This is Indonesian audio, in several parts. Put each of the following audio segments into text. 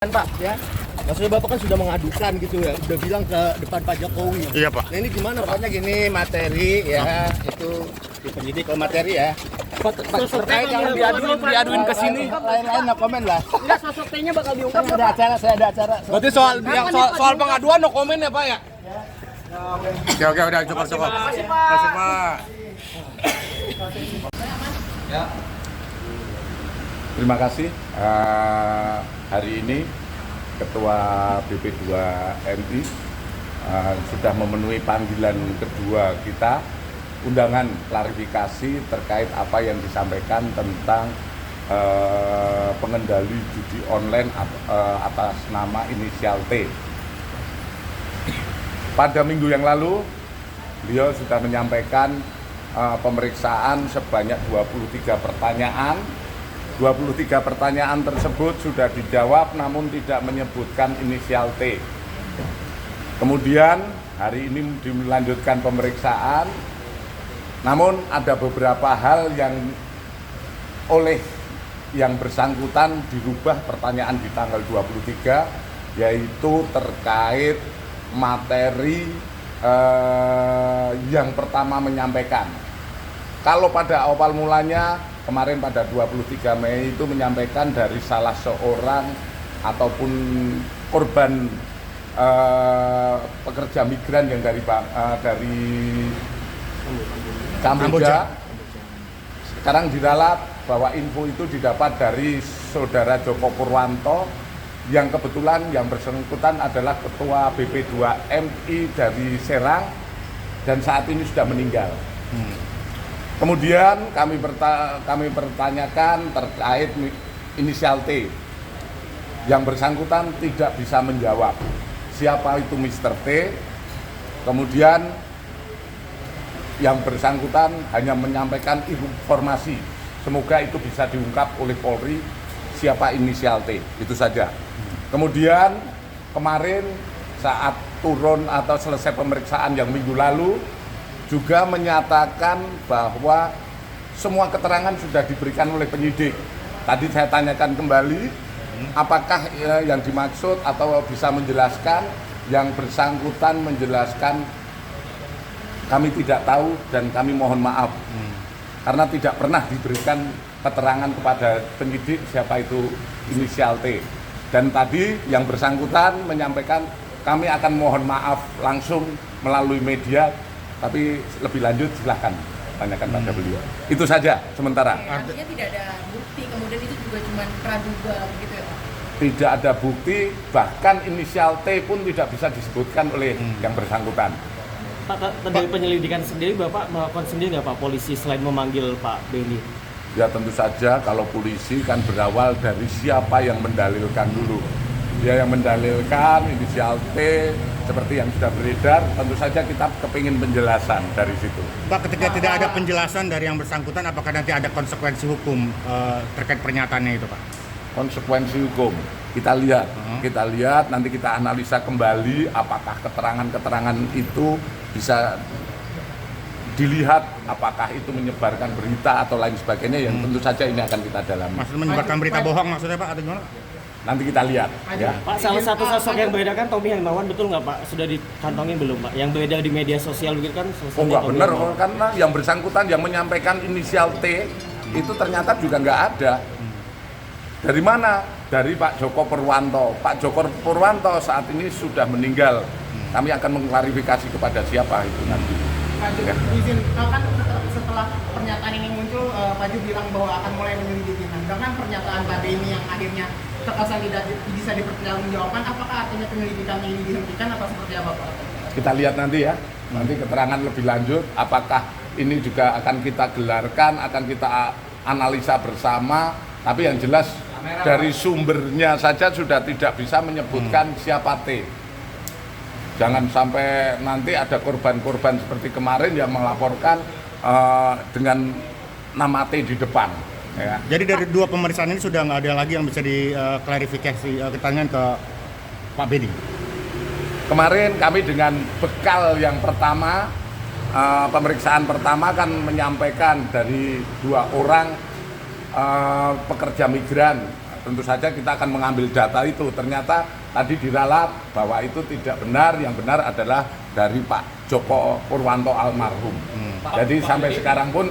Pak ya, maksudnya Bapak kan sudah mengadukan gitu ya, sudah bilang ke depan Pak Jokowi. Iya Pak. Nah ini gimana Pak? Gini materi ya itu di penyidik kalau materi ya. Terkait yang diaduin ke sini. Lain-lain no komen lah. Enggak, sosok T-nya bakal diungkap. Saya ada acara. Berarti soal pengaduan no komen ya Pak ya? Oke, udah cukup. Terima kasih Pak. Ya. Terima kasih. Hari ini Ketua BP2 MI sudah memenuhi panggilan kedua kita, undangan klarifikasi terkait apa yang disampaikan tentang pengendali judi online atas nama inisial T. Pada minggu yang lalu, beliau sudah menyampaikan pemeriksaan sebanyak 23 pertanyaan. 23 pertanyaan tersebut sudah dijawab namun tidak menyebutkan inisial T. Kemudian hari ini dilanjutkan pemeriksaan, namun ada beberapa hal yang oleh yang bersangkutan dirubah pertanyaan di tanggal 23, yaitu terkait materi yang pertama menyampaikan. Kalau pada awal mulanya kemarin pada 23 Mei itu menyampaikan dari salah seorang ataupun korban pekerja migran yang dari Kamboja. Sekarang diralat bahwa info itu didapat dari saudara Joko Purwanto yang kebetulan yang bersangkutan adalah ketua BP2 MI dari Serang dan saat ini sudah meninggal. Kemudian kami pertanyakan terkait inisial T. Yang bersangkutan tidak bisa menjawab siapa itu Mr. T. Kemudian yang bersangkutan hanya menyampaikan informasi. Semoga itu bisa diungkap oleh Polri siapa inisial T. Itu saja. Kemudian kemarin saat turun atau selesai pemeriksaan yang minggu lalu juga menyatakan bahwa semua keterangan sudah diberikan oleh penyidik. Tadi saya tanyakan kembali, apakah yang dimaksud atau bisa menjelaskan, yang bersangkutan menjelaskan kami tidak tahu dan kami mohon maaf. Karena tidak pernah diberikan keterangan kepada penyidik siapa itu inisial T. Dan tadi yang bersangkutan menyampaikan kami akan mohon maaf langsung melalui media. Tapi lebih lanjut silahkan tanyakan pada beliau. Itu saja sementara. Artinya tidak ada bukti, kemudian itu juga cuma praduga begitu ya Pak? Tidak ada bukti, bahkan inisial T pun tidak bisa disebutkan oleh yang bersangkutan. Pak, dari penyelidikan sendiri Bapak melakukan sendiri nggak Pak polisi selain memanggil Pak Benny? Ya tentu saja kalau polisi kan berawal dari siapa yang mendalilkan dulu. Dia yang mendalilkan inisial T seperti yang sudah beredar, tentu saja kita kepingin penjelasan dari situ. Pak, ketika tidak ada penjelasan dari yang bersangkutan, apakah nanti ada konsekuensi hukum terkait pernyataannya itu Pak? Konsekuensi hukum kita lihat nanti kita analisa kembali apakah keterangan-keterangan itu bisa dilihat apakah itu menyebarkan berita atau lain sebagainya yang tentu saja ini akan kita dalami. Maksudnya menyebarkan berita bohong maksudnya Pak atau gimana? Nanti kita lihat ya. Pak, salah satu sosok yang beredakan Tommy Hermawan, betul nggak Pak? Sudah dikantongin belum Pak? Yang beredar di media sosial begitu kan? Oh nggak benar, karena yang bersangkutan yang menyampaikan inisial T itu ternyata juga nggak ada. Dari mana? Dari Pak Joko Purwanto. Pak Joko Purwanto saat ini sudah meninggal. Kami akan mengklarifikasi kepada siapa itu nanti. Pak Ju, izin, kan setelah pernyataan ini muncul, Pak Ju bilang bahwa akan mulai menyelidiki. Nah, dengan pernyataan Pak Benny yang akhirnya terkesan tidak bisa dipertanggungjawabkan, apakah artinya penyelidikan ini dihentikan atau seperti apa Pak? Kita lihat nanti ya, nanti keterangan lebih lanjut, apakah ini juga akan kita gelarkan, akan kita analisa bersama, tapi yang jelas dari sumbernya saja sudah tidak bisa menyebutkan siapa T. Jangan sampai nanti ada korban-korban seperti kemarin yang melaporkan dengan nama T di depan. Ya. Jadi dari dua pemeriksaan ini sudah nggak ada lagi yang bisa diklarifikasi pertanyaan ke Pak Benny? Kemarin kami dengan bekal yang pertama, pemeriksaan pertama kan menyampaikan dari dua orang pekerja migran tentu saja kita akan mengambil data itu. Ternyata tadi diralat bahwa itu tidak benar, yang benar adalah dari Pak Joko Purwanto almarhum. Jadi sampai sekarang pun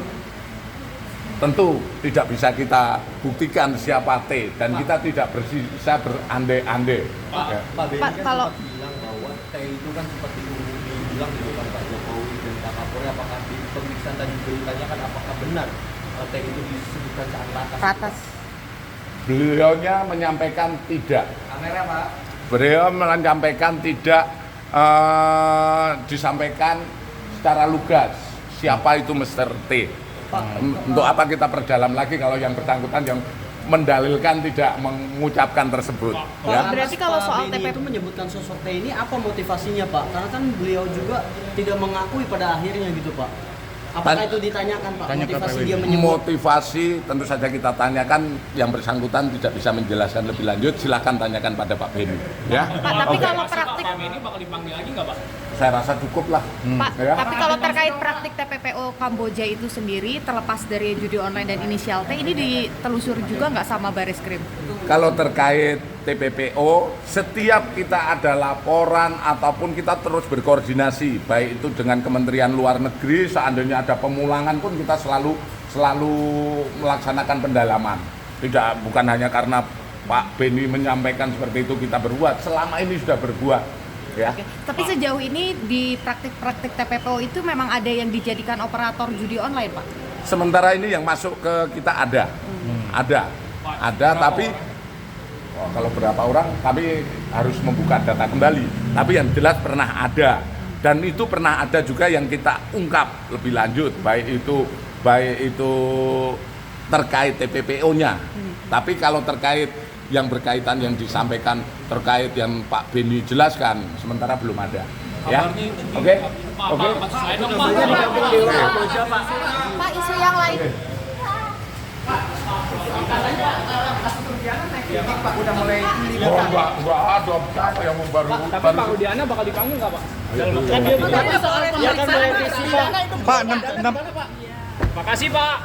tentu tidak bisa kita buktikan siapa T, dan kita tidak bisa berandai-andai. Ya. Pak Benny Pak, kan kalau- sempat bilang bahwa T itu kan seperti dibilang di depan Pak Jokowi dan Pak Kapolri, apakah di pemeriksaan tadi ditanyakan apakah benar T itu disebutkan saat ratas? Ratas. Beliaunya menyampaikan tidak. Kamera Pak. Beliau menyampaikan tidak disampaikan secara lugas siapa itu Mr. T. Untuk apa kita perdalam lagi kalau yang bersangkutan yang mendalilkan tidak mengucapkan tersebut. Ya. Berarti kalau soal Benny TPP itu menyebutkan sosok T ini apa motivasinya Pak? Karena kan beliau juga tidak mengakui pada akhirnya gitu Pak. Apakah itu ditanyakan Pak? Tanya ke Motivasi PWD. dia menyebut? Motivasi tentu saja kita tanyakan, yang bersangkutan tidak bisa menjelaskan lebih lanjut, silahkan tanyakan pada Pak Benny. Ya. Pak, tapi Oke. kalau praktik Saya rasa cukup lah. Pak, Ya. tapi kalau terkait praktik TPPO Kamboja itu sendiri, terlepas dari judi online dan inisial T, ini ditelusuri juga nggak sama Bareskrim? Kalau terkait TPPO, setiap kita ada laporan ataupun kita terus berkoordinasi, baik itu dengan Kementerian Luar Negeri, seandainya ada pemulangan pun kita selalu melaksanakan pendalaman. Bukan hanya karena Pak Benny menyampaikan seperti itu kita berbuat, selama ini sudah berbuat. Ya. Oke. Tapi sejauh ini di praktik-praktik TPPO itu memang ada yang dijadikan operator judi online, Pak? Sementara ini yang masuk ke kita ada, tapi kalau berapa orang kami harus membuka data kembali. Tapi yang jelas pernah ada, dan itu pernah ada juga yang kita ungkap lebih lanjut, baik itu terkait TPPO-nya. Tapi kalau terkait yang berkaitan yang disampaikan terkait yang Pak Benny jelaskan, sementara belum ada. Ya, oke. Pak, isu yang lain. Kasus Rudiana naik titik Pak, udah mulai Enggak ada siapa yang baru. Tapi Pak Rudiana bakal dipanggil nggak Pak? Kan dia Tapi soal ya kan pemeriksaan merevisi Pak. Pak, Makasih Pak.